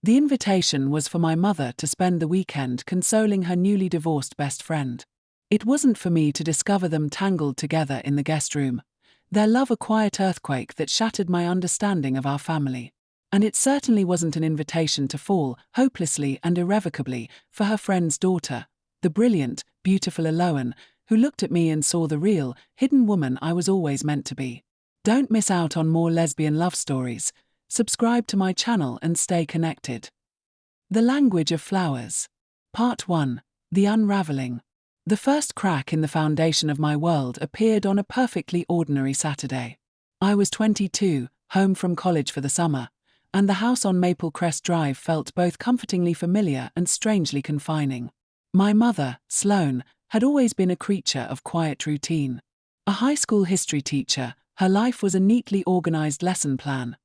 The invitation was for my mother to spend the weekend consoling her newly divorced best friend. It wasn't for me to discover them tangled together in the guest room, their love a quiet earthquake that shattered my understanding of our family. And it certainly wasn't an invitation to fall, hopelessly and irrevocably, for her friend's daughter, the brilliant, beautiful Eloan, who looked at me and saw the real, hidden woman I was always meant to be. Don't miss out on more lesbian love stories. Subscribe to my channel and stay connected. The Language of Flowers. Part 1. The Unraveling. The first crack in the foundation of my world appeared on a perfectly ordinary Saturday. I was 22, home from college for the summer, and the house on Maple Crest Drive felt both comfortingly familiar and strangely confining. My mother, Sloane, had always been a creature of quiet routine. A high school history teacher, her life was a neatly organized lesson plan.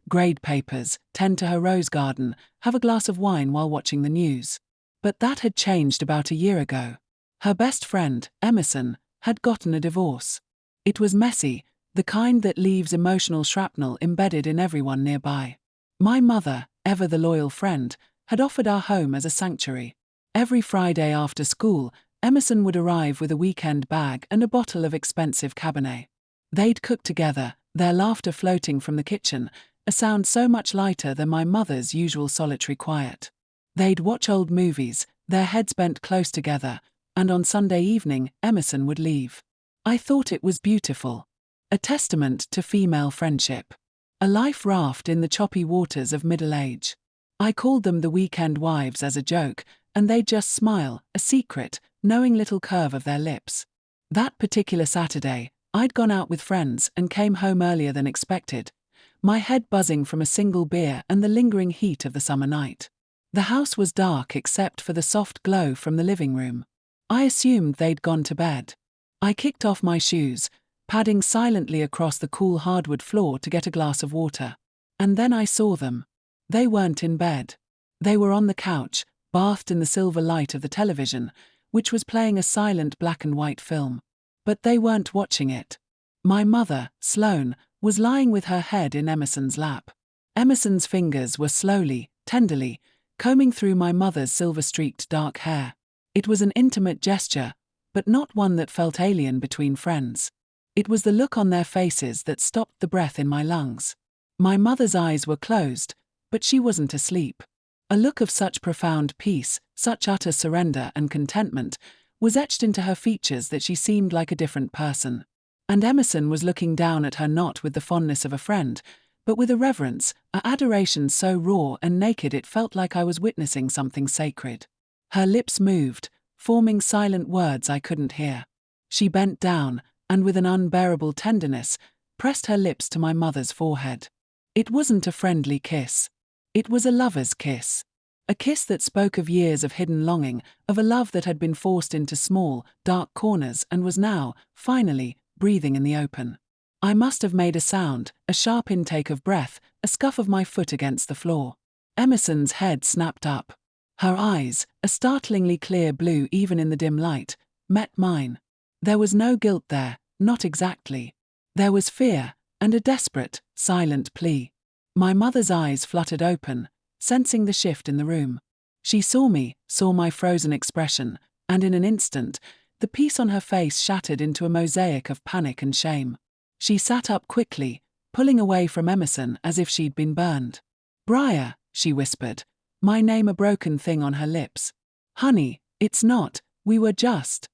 Grade papers, tend to her rose garden, have a glass of wine while watching the news. But that had changed about a year ago. Her best friend, Emerson, had gotten a divorce. It was messy, the kind that leaves emotional shrapnel embedded in everyone nearby. My mother, ever the loyal friend, had offered our home as a sanctuary. Every Friday after school, Emerson would arrive with a weekend bag and a bottle of expensive Cabernet. They'd cook together, their laughter floating from the kitchen, a sound so much lighter than my mother's usual solitary quiet. They'd watch old movies, their heads bent close together, and on Sunday evening, Emerson would leave. I thought it was beautiful. A testament to female friendship. A life raft in the choppy waters of middle age. I called them the weekend wives as a joke, and they'd just smile, a secret, knowing little curve of their lips. That particular Saturday, I'd gone out with friends and came home earlier than expected, my head buzzing from a single beer and the lingering heat of the summer night. The house was dark except for the soft glow from the living room. I assumed they'd gone to bed. I kicked off my shoes, padding silently across the cool hardwood floor to get a glass of water. And then I saw them. They weren't in bed. They were on the couch, bathed in the silver light of the television, which was playing a silent black and white film. But they weren't watching it. My mother, Sloane, was lying with her head in Emerson's lap. Emerson's fingers were slowly, tenderly, combing through my mother's silver-streaked dark hair. It was an intimate gesture, but not one that felt alien between friends. It was the look on their faces that stopped the breath in my lungs. My mother's eyes were closed, but she wasn't asleep. A look of such profound peace, such utter surrender and contentment, was etched into her features that she seemed like a different person. And Emerson was looking down at her not with the fondness of a friend, but with a reverence, an adoration so raw and naked it felt like I was witnessing something sacred. Her lips moved, forming silent words I couldn't hear. She bent down, and with an unbearable tenderness, pressed her lips to my mother's forehead. It wasn't a friendly kiss. It was a lover's kiss. A kiss that spoke of years of hidden longing, of a love that had been forced into small, dark corners and was now, finally, breathing in the open. I must have made a sound, a sharp intake of breath, a scuff of my foot against the floor. Emerson's head snapped up. Her eyes, a startlingly clear blue even in the dim light, met mine. There was no guilt there, not exactly. There was fear, and a desperate, silent plea. My mother's eyes fluttered open, sensing the shift in the room. She saw me, saw my frozen expression, and in an instant, the peace on her face shattered into a mosaic of panic and shame. She sat up quickly, pulling away from Emerson as if she'd been burned. "Briar," she whispered, my name a broken thing on her lips. "Honey, it's not, we were just."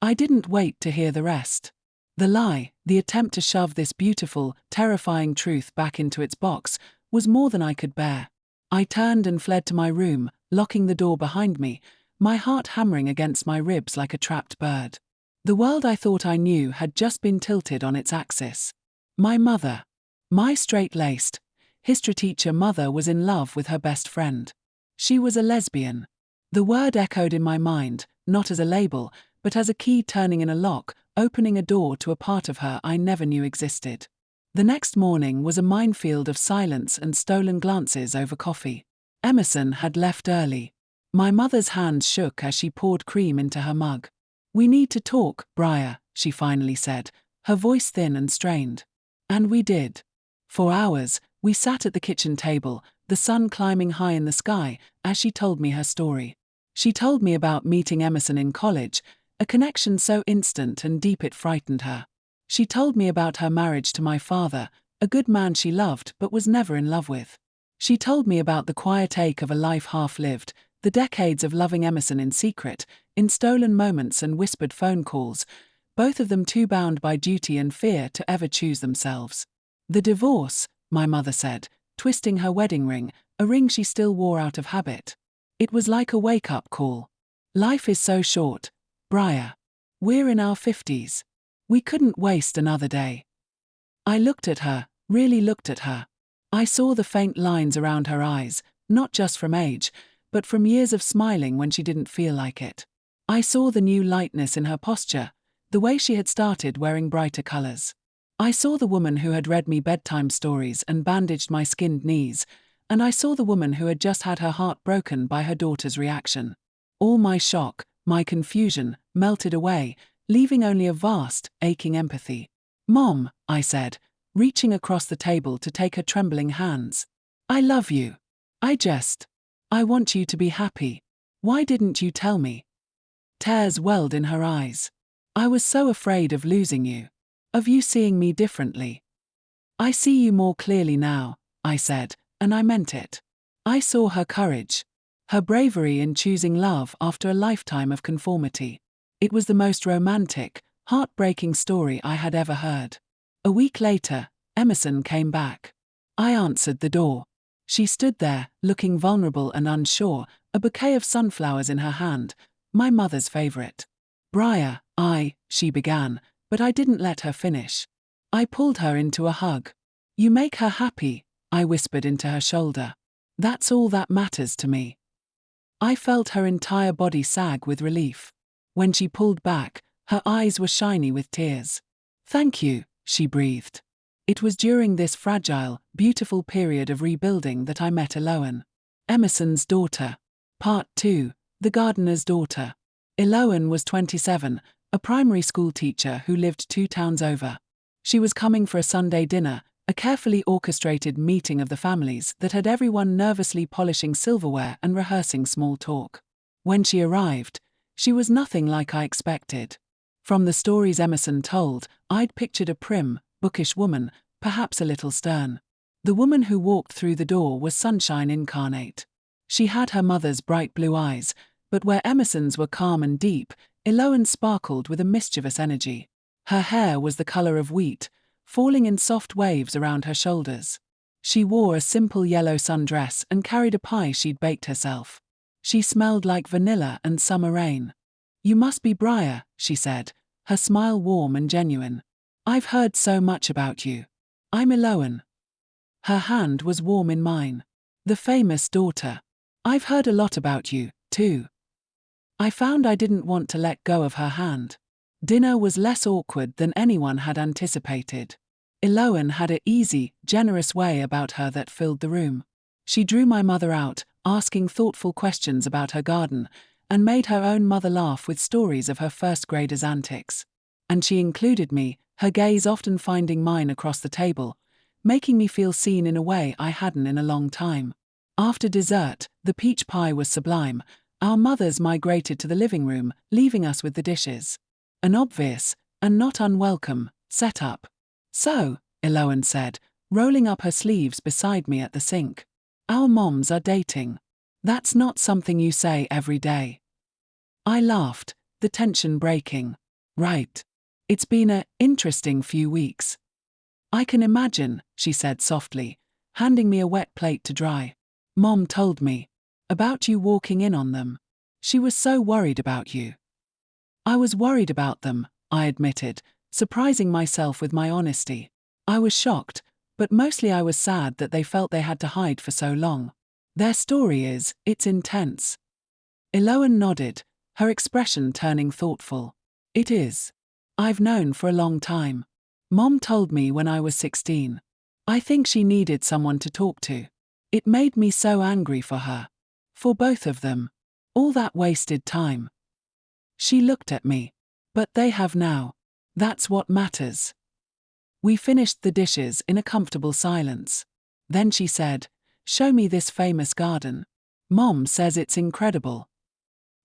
I didn't wait to hear the rest. The lie, the attempt to shove this beautiful, terrifying truth back into its box, was more than I could bear. I turned and fled to my room, locking the door behind me, my heart hammering against my ribs like a trapped bird. The world I thought I knew had just been tilted on its axis. My mother, my straight-laced, history teacher mother was in love with her best friend. She was a lesbian. The word echoed in my mind, not as a label, but as a key turning in a lock, opening a door to a part of her I never knew existed. The next morning was a minefield of silence and stolen glances over coffee. Emerson had left early. My mother's hands shook as she poured cream into her mug. "We need to talk, Briar," she finally said, her voice thin and strained. And we did. For hours, we sat at the kitchen table, the sun climbing high in the sky, as she told me her story. She told me about meeting Emerson in college, a connection so instant and deep it frightened her. She told me about her marriage to my father, a good man she loved but was never in love with. She told me about the quiet ache of a life half-lived, the decades of loving Emerson in secret, in stolen moments and whispered phone calls, both of them too bound by duty and fear to ever choose themselves. The divorce, my mother said, twisting her wedding ring, a ring she still wore out of habit. It was like a wake-up call. Life is so short, Briar. We're in our 50s. We couldn't waste another day. I looked at her, really looked at her. I saw the faint lines around her eyes, not just from age, but from years of smiling when she didn't feel like it. I saw the new lightness in her posture, the way she had started wearing brighter colors. I saw the woman who had read me bedtime stories and bandaged my skinned knees, and I saw the woman who had just had her heart broken by her daughter's reaction. All my shock, my confusion, melted away, leaving only a vast, aching empathy. "Mom," I said, reaching across the table to take her trembling hands. "I love you. I want you to be happy. Why didn't you tell me?" Tears welled in her eyes. "I was so afraid of losing you. Of you seeing me differently." "I see you more clearly now," I said, and I meant it. I saw her courage, her bravery in choosing love after a lifetime of conformity. It was the most romantic, heartbreaking story I had ever heard. A week later, Emerson came back. I answered the door. She stood there, looking vulnerable and unsure, a bouquet of sunflowers in her hand, my mother's favorite. "Briar, she began, but I didn't let her finish. I pulled her into a hug. "You make her happy," I whispered into her shoulder. "That's all that matters to me." I felt her entire body sag with relief. When she pulled back, her eyes were shiny with tears. "Thank you," she breathed. It was during this fragile, beautiful period of rebuilding that I met Eloan. Emerson's daughter. Part 2, The Gardener's Daughter. Eloan was 27, a primary school teacher who lived 2 towns over. She was coming for a Sunday dinner, a carefully orchestrated meeting of the families that had everyone nervously polishing silverware and rehearsing small talk. When she arrived, she was nothing like I expected. From the stories Emerson told, I'd pictured a prim, bookish woman, perhaps a little stern. The woman who walked through the door was sunshine incarnate. She had her mother's bright blue eyes, but where Emerson's were calm and deep, Eloan sparkled with a mischievous energy. Her hair was the color of wheat, falling in soft waves around her shoulders. She wore a simple yellow sundress and carried a pie she'd baked herself. She smelled like vanilla and summer rain. "You must be Briar," she said, her smile warm and genuine. "I've heard so much about you. I'm Eloan." Her hand was warm in mine. "The famous daughter. I've heard a lot about you, too." I found I didn't want to let go of her hand. Dinner was less awkward than anyone had anticipated. Eloan had an easy, generous way about her that filled the room. She drew my mother out, asking thoughtful questions about her garden, and made her own mother laugh with stories of her first grader's antics. And she included me, her gaze often finding mine across the table, making me feel seen in a way I hadn't in a long time. After dessert, the peach pie was sublime. Our mothers migrated to the living room, leaving us with the dishes. An obvious, and not unwelcome, setup. "So," Eloan said, rolling up her sleeves beside me at the sink. "Our moms are dating. That's not something you say every day." I laughed, the tension breaking. "Right. It's been an interesting few weeks." "I can imagine," she said softly, handing me a wet plate to dry. "Mom told me about you walking in on them. She was so worried about you." "I was worried about them," I admitted, surprising myself with my honesty. I was shocked, but mostly I was sad that they felt they had to hide for so long. "Their story it's intense." Eloan nodded, her expression turning thoughtful. "It is. I've known for a long time. Mom told me when I was 16. I think she needed someone to talk to. It made me so angry for her. For both of them. All that wasted time." She looked at me. "But they have now. That's what matters." We finished the dishes in a comfortable silence. Then she said, Show me this famous garden. Mom says it's incredible.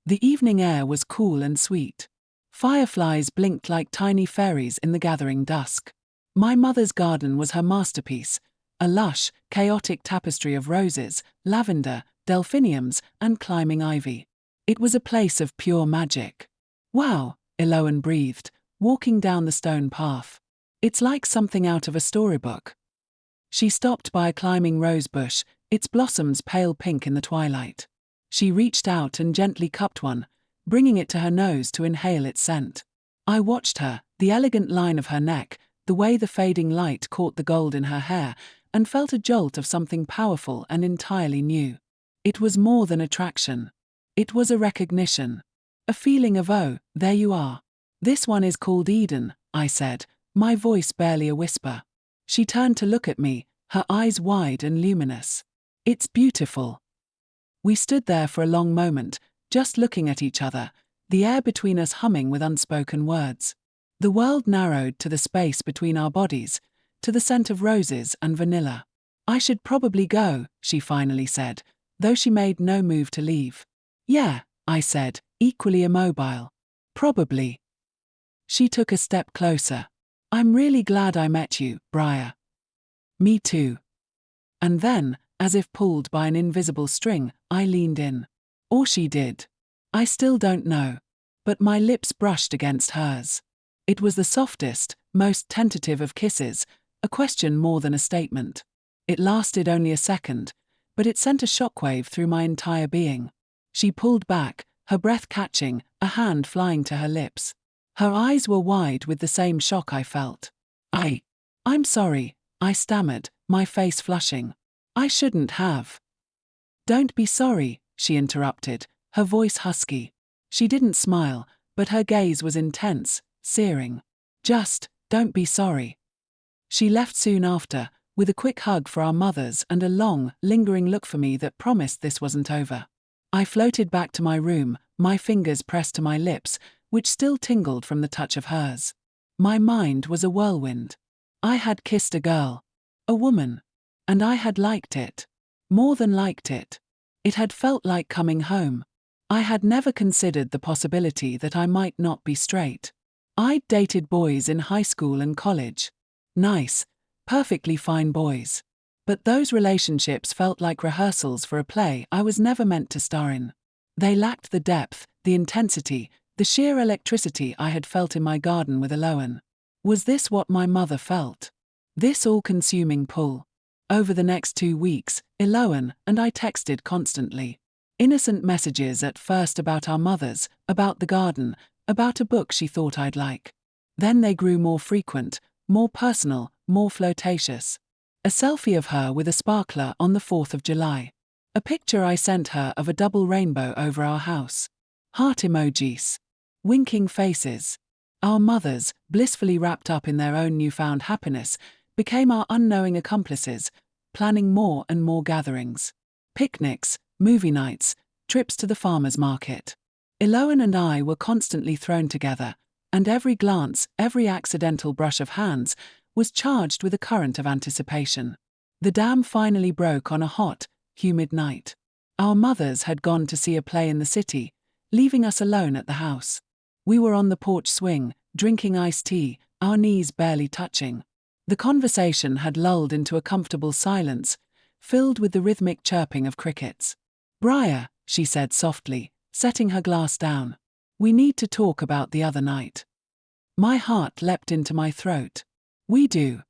The evening air was cool and sweet. Fireflies blinked like tiny fairies in the gathering dusk. My mother's garden was her masterpiece, a lush, chaotic tapestry of roses, lavender, delphiniums, and climbing ivy. It was a place of pure magic. Wow, Eloan breathed, walking down the stone path. It's like something out of a storybook. She stopped by a climbing rose bush, its blossoms pale pink in the twilight. She reached out and gently cupped one, bringing it to her nose to inhale its scent. I watched her, the elegant line of her neck, the way the fading light caught the gold in her hair, and felt a jolt of something powerful and entirely new. It was more than attraction. It was a recognition. A feeling of, oh, there you are. This one is called Eden, I said, my voice barely a whisper. She turned to look at me, her eyes wide and luminous. It's beautiful. We stood there for a long moment, just looking at each other, the air between us humming with unspoken words. The world narrowed to the space between our bodies, to the scent of roses and vanilla. I should probably go, she finally said, though she made no move to leave. Yeah, I said, equally immobile. Probably. She took a step closer. I'm really glad I met you, Briar. Me too. And then, as if pulled by an invisible string, I leaned in. Or she did. I still don't know. But my lips brushed against hers. It was the softest, most tentative of kisses, a question more than a statement. It lasted only a second, but it sent a shockwave through my entire being. She pulled back, her breath catching, a hand flying to her lips. Her eyes were wide with the same shock I felt. I'm sorry, I stammered, my face flushing. I shouldn't have. Don't be sorry, she interrupted, her voice husky. She didn't smile, but her gaze was intense, searing. Just, don't be sorry. She left soon after, with a quick hug for our mothers and a long, lingering look for me that promised this wasn't over. I floated back to my room, my fingers pressed to my lips, which still tingled from the touch of hers. My mind was a whirlwind. I had kissed a girl. A woman. And I had liked it. More than liked it. It had felt like coming home. I had never considered the possibility that I might not be straight. I'd dated boys in high school and college. Nice, perfectly fine boys. But those relationships felt like rehearsals for a play I was never meant to star in. They lacked the depth, the intensity, the sheer electricity I had felt in my garden with Eloan. Was this what my mother felt? This all-consuming pull. Over the next 2 weeks, Eloan and I texted constantly. Innocent messages at first about our mothers, about the garden, about a book she thought I'd like. Then they grew more frequent, more personal, more flirtatious. A selfie of her with a sparkler on the 4th of July. A picture I sent her of a double rainbow over our house. Heart emojis. Winking faces. Our mothers, blissfully wrapped up in their own newfound happiness, became our unknowing accomplices, planning more and more gatherings. Picnics, movie nights, trips to the farmer's market. Eloan and I were constantly thrown together, and every glance, every accidental brush of hands, was charged with a current of anticipation. The dam finally broke on a hot, humid night. Our mothers had gone to see a play in the city, leaving us alone at the house. We were on the porch swing, drinking iced tea, our knees barely touching. The conversation had lulled into a comfortable silence, filled with the rhythmic chirping of crickets. Briar, she said softly, setting her glass down. We need to talk about the other night. My heart leapt into my throat. We do.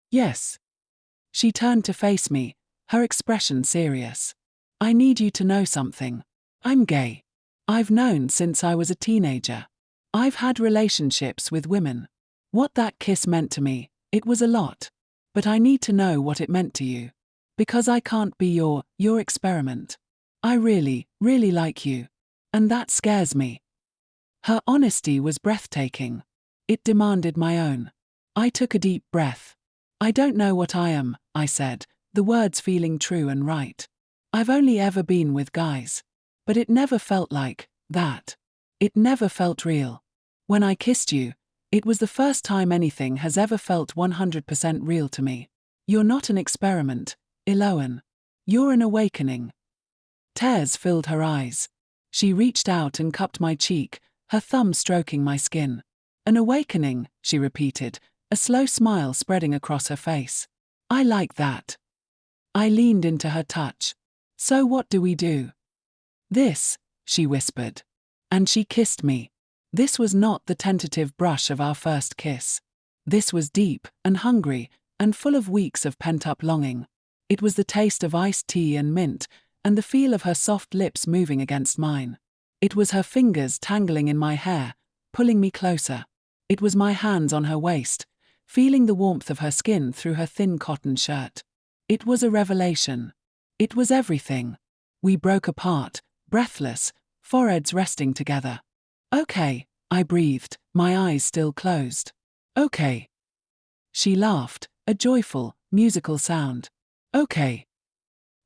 Yes. She turned to face me, her expression serious. I need you to know something. I'm gay. I've known since I was a teenager. I've had relationships with women. What that kiss meant to me, it was a lot. But I need to know what it meant to you. Because I can't be your experiment. I really, really like you. And that scares me. Her honesty was breathtaking. It demanded my own. I took a deep breath. I don't know what I am, I said, the words feeling true and right. I've only ever been with guys. But it never felt like that. It never felt real. When I kissed you, it was the first time anything has ever felt 100% real to me. You're not an experiment, Eloan. You're an awakening. Tears filled her eyes. She reached out and cupped my cheek, her thumb stroking my skin. An awakening, she repeated, a slow smile spreading across her face. I like that. I leaned into her touch. So what do we do? This, she whispered. And she kissed me. This was not the tentative brush of our first kiss. This was deep and hungry and full of weeks of pent-up longing. It was the taste of iced tea and mint, and the feel of her soft lips moving against mine. It was her fingers tangling in my hair, pulling me closer. It was my hands on her waist, feeling the warmth of her skin through her thin cotton shirt. It was a revelation. It was everything. We broke apart, breathless, foreheads resting together. Okay, I breathed, my eyes still closed. Okay. She laughed, a joyful, musical sound. Okay.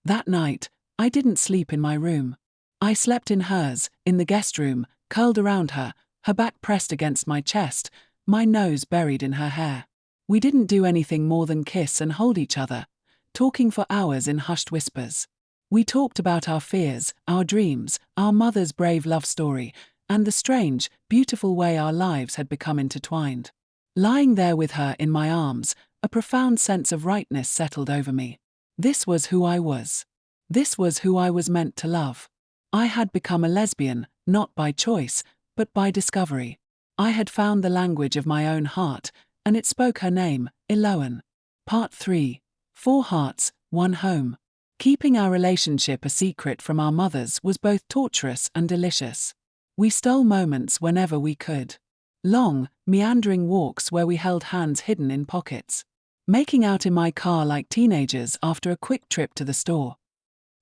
That night, I didn't sleep in my room. I slept in hers, in the guest room, curled around her, her back pressed against my chest, my nose buried in her hair. We didn't do anything more than kiss and hold each other, talking for hours in hushed whispers. We talked about our fears, our dreams, our mother's brave love story, and the strange, beautiful way our lives had become intertwined. Lying there with her in my arms, a profound sense of rightness settled over me. This was who I was. This was who I was meant to love. I had become a lesbian, not by choice, but by discovery. I had found the language of my own heart, and it spoke her name, Eloan. Part 3. 4 hearts, 1 home. Keeping our relationship a secret from our mothers was both torturous and delicious. We stole moments whenever we could. Long, meandering walks where we held hands hidden in pockets. Making out in my car like teenagers after a quick trip to the store.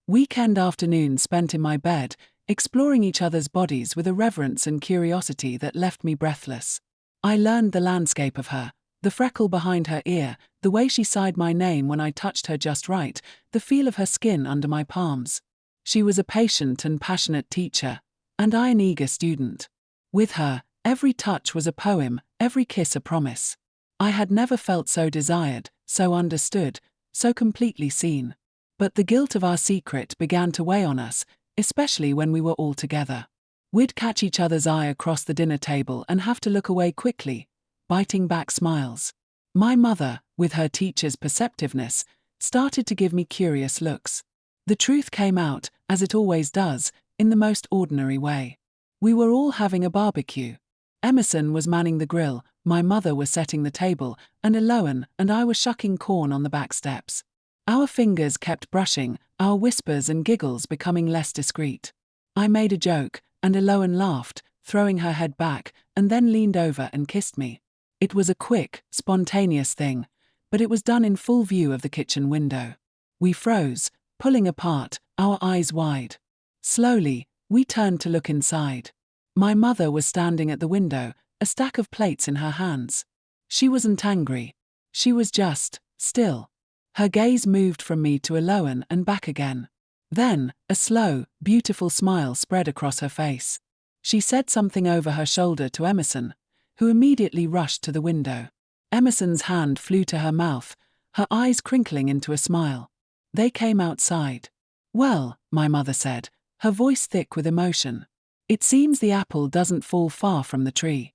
Weekend afternoons spent in my bed, exploring each other's bodies with a reverence and curiosity that left me breathless. I learned the landscape of her, the freckle behind her ear, the way she sighed my name when I touched her just right, the feel of her skin under my palms. She was a patient and passionate teacher, and I an eager student. With her, every touch was a poem, every kiss a promise. I had never felt so desired, so understood, so completely seen. But the guilt of our secret began to weigh on us, especially when we were all together. We'd catch each other's eye across the dinner table and have to look away quickly, biting back smiles. My mother, with her teacher's perceptiveness, started to give me curious looks. The truth came out, as it always does, in the most ordinary way. We were all having a barbecue. Emerson was manning the grill, my mother was setting the table, and Eloan and I were shucking corn on the back steps. Our fingers kept brushing, our whispers and giggles becoming less discreet. I made a joke, and Eloan laughed, throwing her head back, and then leaned over and kissed me. It was a quick, spontaneous thing, but it was done in full view of the kitchen window. We froze, pulling apart, our eyes wide. Slowly, we turned to look inside. My mother was standing at the window, a stack of plates in her hands. She wasn't angry. She was just still. Her gaze moved from me to Eloan and back again. Then, a slow, beautiful smile spread across her face. She said something over her shoulder to Emerson, who immediately rushed to the window. Emerson's hand flew to her mouth, her eyes crinkling into a smile. They came outside. Well, my mother said, her voice thick with emotion. It seems the apple doesn't fall far from the tree.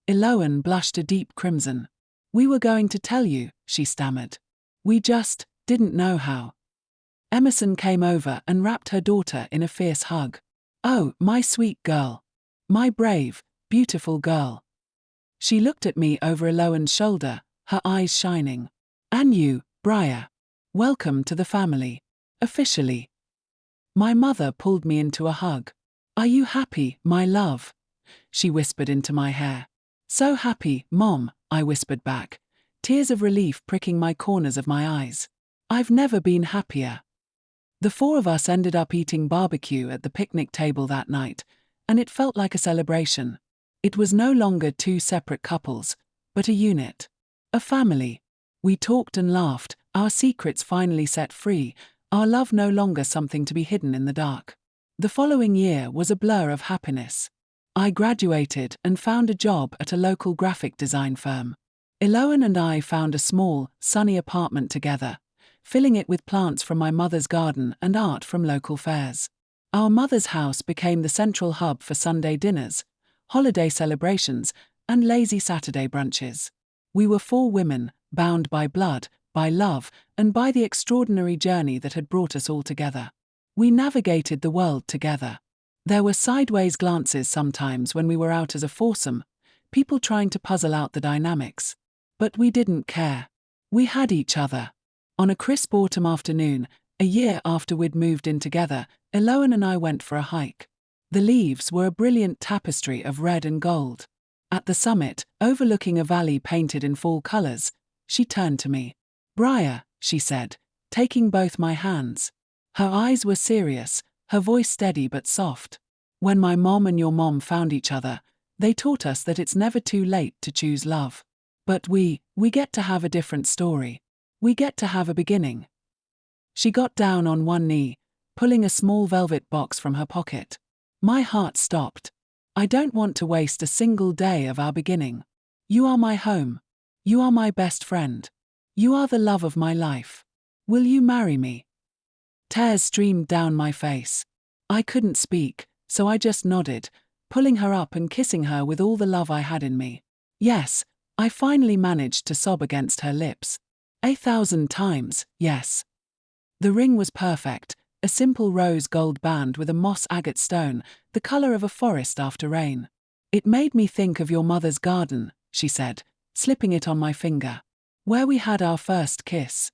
Eloan blushed a deep crimson. We were going to tell you, she stammered. We just didn't know how. Emerson came over and wrapped her daughter in a fierce hug. Oh, my sweet girl. My brave, beautiful girl. She looked at me over Eloan's shoulder, her eyes shining. And you, Briar. Welcome to the family. Officially. My mother pulled me into a hug. Are you happy, my love? She whispered into my hair. So happy, Mom, I whispered back, tears of relief pricking my corners of my eyes. I've never been happier. The 4 of us ended up eating barbecue at the picnic table that night, and it felt like a celebration. It was no longer 2 separate couples, but a unit. A family. We talked and laughed, our secrets finally set free, our love no longer something to be hidden in the dark. The following year was a blur of happiness. I graduated and found a job at a local graphic design firm. Eloan and I found a small, sunny apartment together, filling it with plants from my mother's garden and art from local fairs. Our mother's house became the central hub for Sunday dinners, holiday celebrations, and lazy Saturday brunches. We were 4 women, bound by blood, by love, and by the extraordinary journey that had brought us all together. We navigated the world together. There were sideways glances sometimes when we were out as a foursome, people trying to puzzle out the dynamics. But we didn't care. We had each other. On a crisp autumn afternoon, a year after we'd moved in together, Eloan and I went for a hike. The leaves were a brilliant tapestry of red and gold. At the summit, overlooking a valley painted in fall colors, she turned to me. "Briar," she said, taking both my hands. Her eyes were serious, her voice steady but soft. "When my mom and your mom found each other, they taught us that it's never too late to choose love. But we get to have a different story. We get to have a beginning." She got down on one knee, pulling a small velvet box from her pocket. My heart stopped. "I don't want to waste a single day of our beginning. You are my home. You are my best friend. You are the love of my life. Will you marry me?" Tears streamed down my face. I couldn't speak, so I just nodded, pulling her up and kissing her with all the love I had in me. "Yes," I finally managed to sob against her lips. 1,000 times, yes. The ring was perfect, a simple rose gold band with a moss agate stone, the color of a forest after rain. "It made me think of your mother's garden," she said, slipping it on my finger. "Where we had our first kiss."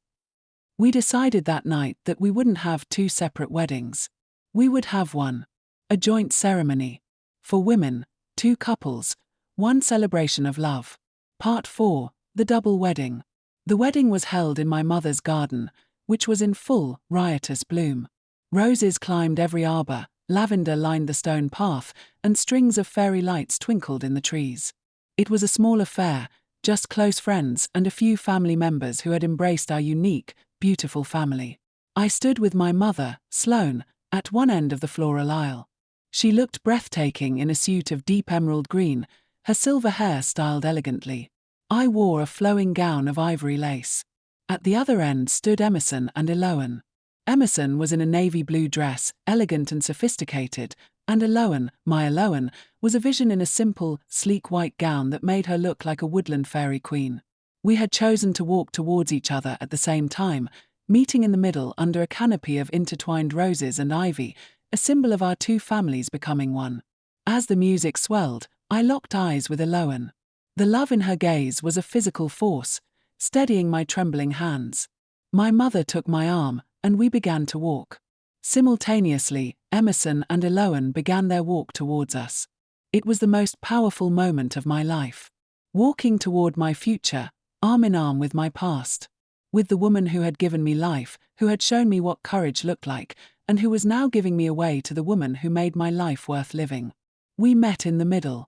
We decided that night that we wouldn't have 2 separate weddings. We would have one. A joint ceremony. For women, 2 couples, 1 celebration of love. Part 4, the double wedding. The wedding was held in my mother's garden, which was in full, riotous bloom. Roses climbed every arbor, lavender lined the stone path, and strings of fairy lights twinkled in the trees. It was a small affair, just close friends and a few family members who had embraced our unique, beautiful family. I stood with my mother, Sloane, at one end of the floral aisle. She looked breathtaking in a suit of deep emerald green, her silver hair styled elegantly. I wore a flowing gown of ivory lace. At the other end stood Emerson and Eloan. Emerson was in a navy blue dress, elegant and sophisticated, and Eloan, my Eloan, was a vision in a simple, sleek white gown that made her look like a woodland fairy queen. We had chosen to walk towards each other at the same time, meeting in the middle under a canopy of intertwined roses and ivy, a symbol of our 2 families becoming one. As the music swelled, I locked eyes with Eloan. The love in her gaze was a physical force, steadying my trembling hands. My mother took my arm, and we began to walk. Simultaneously, Emerson and Eloan began their walk towards us. It was the most powerful moment of my life. Walking toward my future, arm in arm with my past. With the woman who had given me life, who had shown me what courage looked like, and who was now giving me away to the woman who made my life worth living. We met in the middle.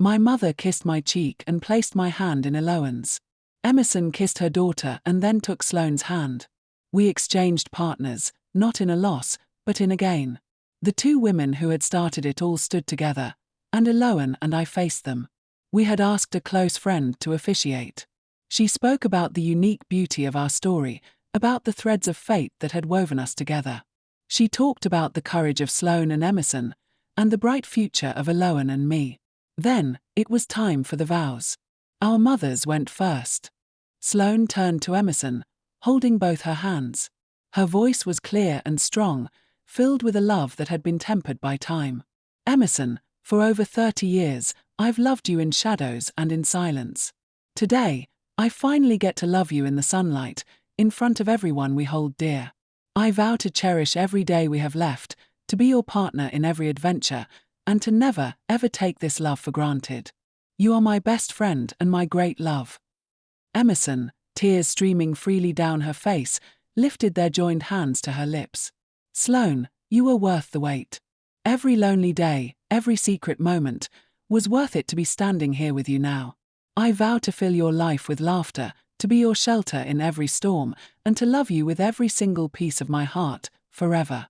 My mother kissed my cheek and placed my hand in Eloan's. Emerson kissed her daughter and then took Sloane's hand. We exchanged partners, not in a loss, but in a gain. The 2 women who had started it all stood together, and Eloan and I faced them. We had asked a close friend to officiate. She spoke about the unique beauty of our story, about the threads of fate that had woven us together. She talked about the courage of Sloane and Emerson, and the bright future of Eloan and me. Then, it was time for the vows. Our mothers went first. Sloane turned to Emerson, holding both her hands. Her voice was clear and strong, filled with a love that had been tempered by time. "Emerson, for over 30 years, I've loved you in shadows and in silence. Today, I finally get to love you in the sunlight, in front of everyone we hold dear. I vow to cherish every day we have left, to be your partner in every adventure, and to never, ever take this love for granted. You are my best friend and my great love." Emerson, tears streaming freely down her face, lifted their joined hands to her lips. "Sloane, you were worth the wait. Every lonely day, every secret moment, was worth it to be standing here with you now. I vow to fill your life with laughter, to be your shelter in every storm, and to love you with every single piece of my heart, forever."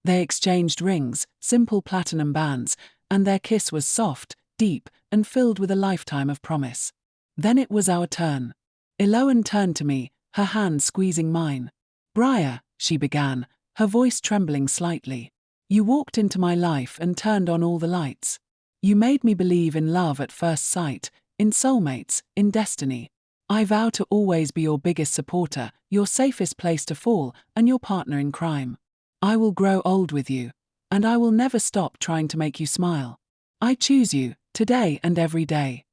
They exchanged rings, simple platinum bands, and their kiss was soft, deep, and filled with a lifetime of promise. Then it was our turn. Eloan turned to me, her hand squeezing mine. Briar, she began, her voice trembling slightly. You walked into my life and turned on all the lights. You made me believe in love at first sight, in soulmates, in destiny. I vow to always be your biggest supporter, your safest place to fall, and your partner in crime. I will grow old with you, and I will never stop trying to make you smile. I choose you, today and every day.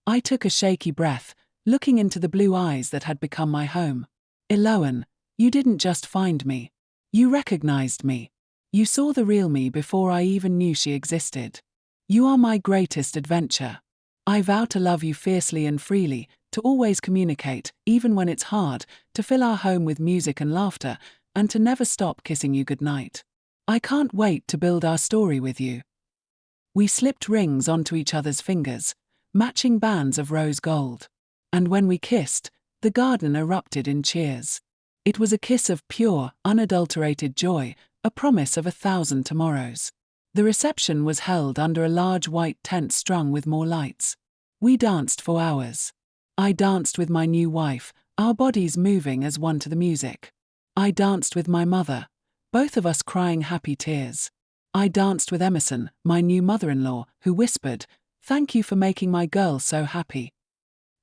I took a shaky breath, looking into the blue eyes that had become my home. Eloan, you didn't just find me. You recognized me. You saw the real me before I even knew she existed. You are my greatest adventure. I vow to love you fiercely and freely, to always communicate, even when it's hard, to fill our home with music and laughter, and to never stop kissing you goodnight. I can't wait to build our story with you. We slipped rings onto each other's fingers, matching bands of rose gold. And when we kissed, the garden erupted in cheers. It was a kiss of pure, unadulterated joy, a promise of 1,000 tomorrows. The reception was held under a large white tent strung with more lights. We danced for hours. I danced with my new wife, our bodies moving as one to the music. I danced with my mother, both of us crying happy tears. I danced with Emerson, my new mother-in-law, who whispered, "Thank you for making my girl so happy."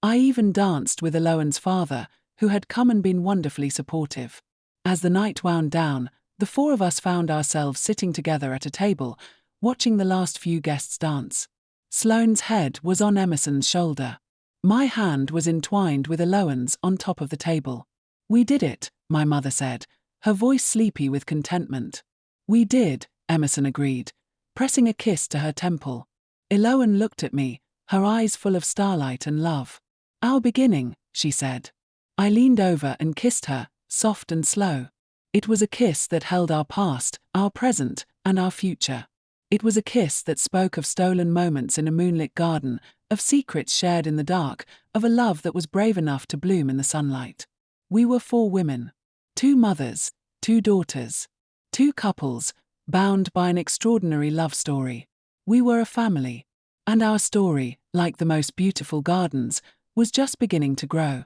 I even danced with Eloan's father, who had come and been wonderfully supportive. As the night wound down, the four of us found ourselves sitting together at a table, watching the last few guests dance. Sloane's head was on Emerson's shoulder. My hand was entwined with Eloan's on top of the table. "We did it," my mother said, her voice sleepy with contentment. "We did," Emerson agreed, pressing a kiss to her temple. Eloan looked at me, her eyes full of starlight and love. "Our beginning," she said. I leaned over and kissed her, soft and slow. It was a kiss that held our past, our present, and our future. It was a kiss that spoke of stolen moments in a moonlit garden, of secrets shared in the dark, of a love that was brave enough to bloom in the sunlight. We were 4 women. 2 mothers, 2 daughters. 2 couples, bound by an extraordinary love story. We were a family. And our story, like the most beautiful gardens, was just beginning to grow.